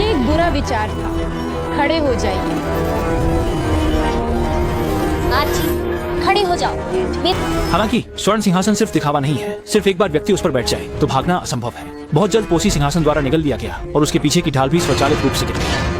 ये एक बुरा विचार था। खड़े हो जाइए। आर्ची, खड़े हो जाओ। हालांकि स्वर्ण सिंहासन सिर्फ दिखावा नहीं है। सिर्फ एक बार व्यक्ति उस पर बैठ जाए तो भागना असंभव है। बहुत जल्द पोसी सिंहासन द्वारा निगल दिया गया और उसके पीछे की ढाल भी स्वचालित रूप से गिर गई।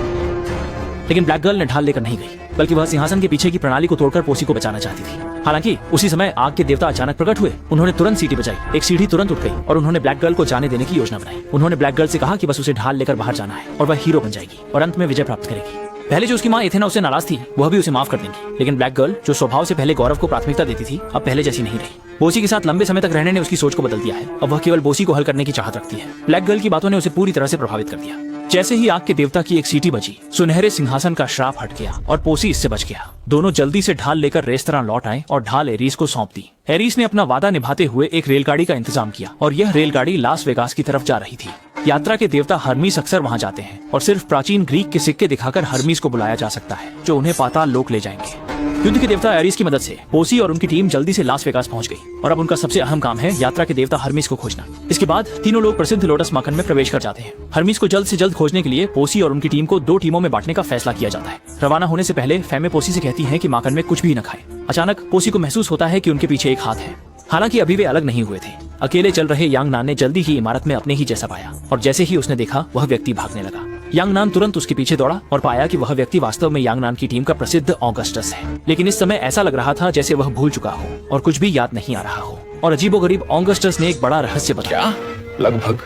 लेकिन ब्लैक गर्ल ने ढाल लेकर नहीं गई, बल्कि वह सिंहासन के पीछे की प्रणाली को तोड़कर पोसी को बचाना चाहती थी। हालांकि उसी समय आग के देवता अचानक प्रकट हुए। उन्होंने तुरंत सीटी बजाई, एक सीढ़ी तुरंत उठ गई और उन्होंने ब्लैक गर्ल को जाने देने की योजना बनाई। उन्होंने ब्लैक गर्ल से कहा कि बस उसे ढाल लेकर बाहर जाना है और वह हीरो बन जाएगी और अंत में विजय प्राप्त करेगी। पहले जो उसकी माँ एथेना उससे नाराज थी, वह भी उसे माफ कर देंगी। लेकिन ब्लैक गर्ल, जो स्वभाव से पहले गौरव को प्राथमिकता देती थी, अब पहले जैसी नहीं रही। बोसी के साथ लंबे समय तक रहने ने उसकी सोच को बदल दिया है। अब वह केवल बोसी को हल करने की चाहत रखती है। ब्लैक गर्ल की बातों ने उसे पूरी तरह से प्रभावित कर दिया। जैसे ही आग के देवता की एक सीटी बजी, सुनहरे सिंहासन का श्राप हट गया और पोसी इससे बच गया। दोनों जल्दी से ढाल लेकर रेस्तरां लौट आए और ढाल एरीस को सौंप दी। एरीस ने अपना वादा निभाते हुए एक रेलगाड़ी का इंतजाम किया और यह रेलगाड़ी लास वेगास की तरफ जा रही थी। यात्रा के देवता हर्मीस अक्सर वहां जाते हैं और सिर्फ प्राचीन ग्रीक के सिक्के दिखाकर हर्मीस को बुलाया जा सकता है, जो उन्हें पाताल लोक ले जाएंगे। युद्ध के देवता एरीस की मदद से पोसी और उनकी टीम जल्दी से लास वेगास पहुंच गई और अब उनका सबसे अहम काम है यात्रा के देवता हर्मीस को खोजना। इसके बाद तीनों लोग प्रसिद्ध लोटस माखन में प्रवेश कर जाते हैं। हर्मीस को जल्द से जल्द खोजने के लिए पोसी और उनकी टीम को 2 टीमों में बांटने का फैसला किया जाता है। रवाना होने से पहले फैमे पोसी से कहती है कि माखन में कुछ भी न खाए। अचानक पोसी को महसूस होता है कि उनके पीछे एक हाथ है। हालांकि अभी वे अलग नहीं हुए थे। अकेले चल रहे यांग नान ने जल्दी ही इमारत में अपने ही जैसा पाया और जैसे ही उसने देखा, वह व्यक्ति भागने लगा। यांग नान तुरंत उसके पीछे दौड़ा और पाया कि वह व्यक्ति वास्तव में यांग नान की टीम का प्रसिद्ध ऑगस्टस है। लेकिन इस समय ऐसा लग रहा था जैसे वह भूल चुका हो और कुछ भी याद नहीं आ रहा हो। और अजीबोगरीब ऑगस्टस ने एक बड़ा रहस्य बताया। लगभग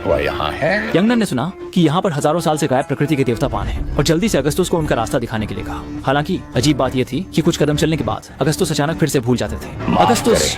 वह यहाँ है। यांग नान ने सुना कि यहाँ पर हजारों साल से गायब प्रकृति के देवता पान हैं और जल्दी से अगस्तुस को उनका रास्ता दिखाने के लिए कहा। हालांकि अजीब बात यह थी कि कुछ कदम चलने के बाद अगस्तुस अचानक फिर से भूल जाते थे। अगस्तुस,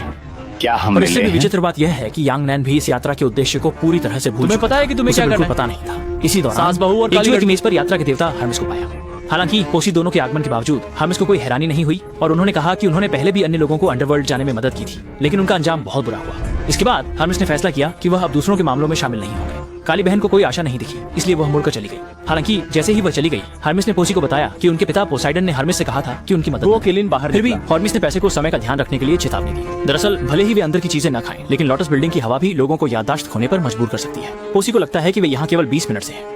क्या हम और इससे मिले भी हैं? विचित्र बात यह है कि यांग नैन भी इस यात्रा के उद्देश्य को पूरी तरह से भूल तुम्हें चुका पता है कि तुम्हें उसे क्या बिल्कुल करना पता नहीं था। इसी दौरान सास बहू और एक काली जुए की लड़की। मेज पर यात्रा के देवता हर्मिस को पाया। हालांकि पोसी दोनों के आगमन के बावजूद हर्मिस को कोई हैरानी नहीं हुई और उन्होंने कहा कि उन्होंने पहले भी अन्य लोगों को अंडरवर्ल्ड जाने में मदद की थी, लेकिन उनका अंजाम बहुत बुरा हुआ। इसके बाद हर्मिस ने फैसला किया कि वह अब दूसरों के मामलों में शामिल नहीं होंगे। काली बहन को कोई आशा नहीं दिखी, इसलिए वह मुड़कर चली गई। हालांकि जैसे ही वह चली गई, हर्मिस ने पोसी को बताया कि उनके पिता पोसाइडन ने हर्मिस से कहा था कि उनकी मदद वो न करें। किलिन बाहर फिर भी निकला। हर्मिस ने पैसे को समय का ध्यान रखने के लिए चेतावनी दी। दरअसल भले ही वे अंदर की चीजें न खाएं, लेकिन लोटस बिल्डिंग की हवा भी लोगों को याददाश्त खोने पर मजबूर कर सकती है। पोसी को लगता है कि वे यहाँ केवल 20 मिनट से हैं।